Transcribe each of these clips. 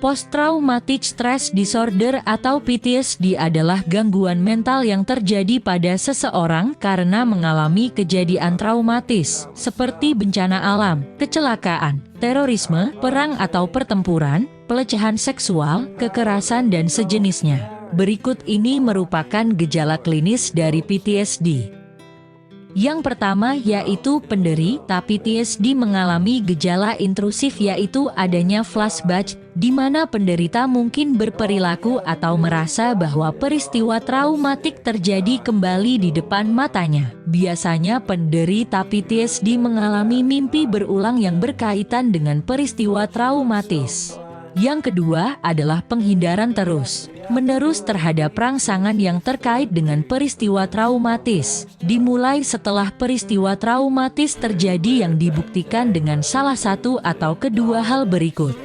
Post-traumatic stress disorder atau PTSD adalah gangguan mental yang terjadi pada seseorang karena mengalami kejadian traumatis, seperti bencana alam, kecelakaan, terorisme, perang atau pertempuran, pelecehan seksual, kekerasan dan sejenisnya. Berikut ini merupakan gejala klinis dari PTSD. Yang pertama yaitu penderita PTSD mengalami gejala intrusif yaitu adanya flashback, di mana penderita mungkin berperilaku atau merasa bahwa peristiwa traumatik terjadi kembali di depan matanya. Biasanya penderita PTSD mengalami mimpi berulang yang berkaitan dengan peristiwa traumatis. Yang kedua adalah penghindaran terus-menerus terhadap rangsangan yang terkait dengan peristiwa traumatis, dimulai setelah peristiwa traumatis terjadi yang dibuktikan dengan salah satu atau kedua hal berikut.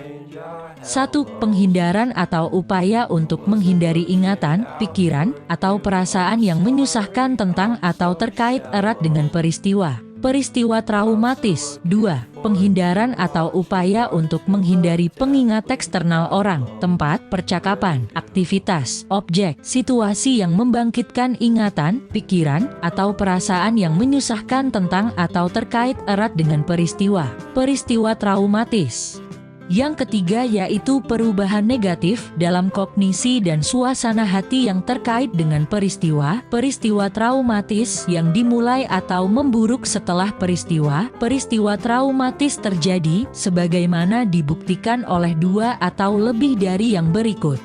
1. Penghindaran atau upaya untuk menghindari ingatan, pikiran, atau perasaan yang menyusahkan tentang atau terkait erat dengan peristiwa traumatis. 2. Penghindaran atau upaya untuk menghindari pengingat eksternal orang, tempat, percakapan, aktivitas, objek, situasi yang membangkitkan ingatan, pikiran, atau perasaan yang menyusahkan tentang atau terkait erat dengan peristiwa traumatis. Yang ketiga yaitu perubahan negatif dalam kognisi dan suasana hati yang terkait dengan peristiwa traumatis yang dimulai atau memburuk setelah peristiwa traumatis terjadi, sebagaimana dibuktikan oleh dua atau lebih dari yang berikut.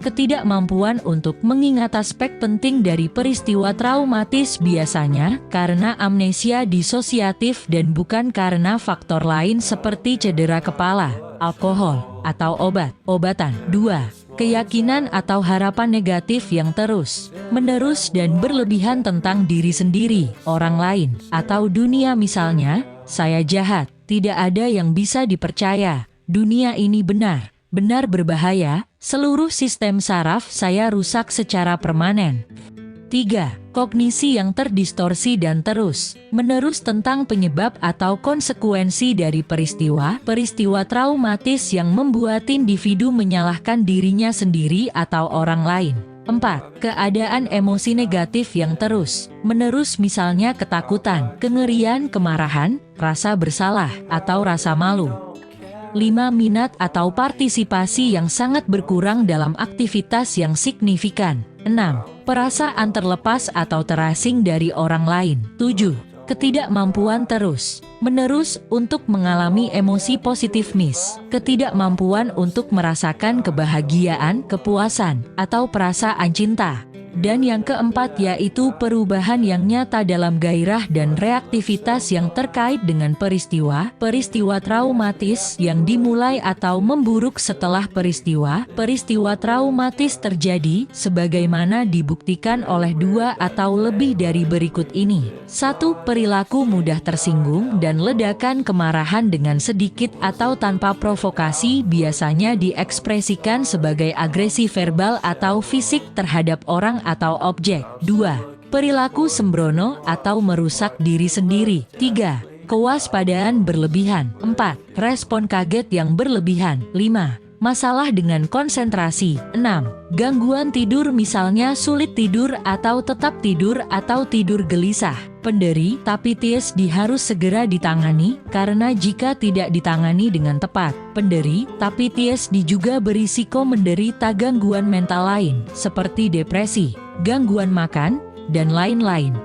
Ketidakmampuan untuk mengingat aspek penting dari peristiwa traumatis biasanya karena amnesia disosiatif dan bukan karena faktor lain seperti cedera kepala, alkohol, atau obat-obatan. 2. Keyakinan atau harapan negatif yang terus-menerus dan berlebihan tentang diri sendiri, orang lain, atau dunia, misalnya, saya jahat, tidak ada yang bisa dipercaya, dunia ini benar berbahaya, seluruh sistem saraf saya rusak secara permanen. 3. Kognisi yang terdistorsi dan terus-menerus tentang penyebab atau konsekuensi dari peristiwa traumatis yang membuat individu menyalahkan dirinya sendiri atau orang lain. 4. Keadaan emosi negatif yang terus-menerus, misalnya ketakutan, kengerian, kemarahan, rasa bersalah, atau rasa malu. 5. Minat atau partisipasi yang sangat berkurang dalam aktivitas yang signifikan. 6. Perasaan terlepas atau terasing dari orang lain. 7. Ketidakmampuan terus-menerus untuk mengalami emosi positif ketidakmampuan untuk merasakan kebahagiaan, kepuasan, atau perasaan cinta. Dan yang keempat yaitu perubahan yang nyata dalam gairah dan reaktivitas yang terkait dengan peristiwa traumatis yang dimulai atau memburuk setelah peristiwa traumatis terjadi, sebagaimana dibuktikan oleh dua atau lebih dari berikut ini. 1. Perilaku mudah tersinggung dan ledakan kemarahan dengan sedikit atau tanpa provokasi biasanya diekspresikan sebagai agresi verbal atau fisik terhadap orang atau objek. 2. Perilaku sembrono atau merusak diri sendiri. 3. Kewaspadaan berlebihan. 4. Respon kaget yang berlebihan. 5. Masalah dengan konsentrasi. 6. Gangguan tidur, misalnya sulit tidur atau tetap tidur atau tidur gelisah. Penderita PTSD harus segera ditangani, karena jika tidak ditangani dengan tepat, penderita PTSD juga berisiko menderita gangguan mental lain, seperti depresi, gangguan makan, dan lain-lain.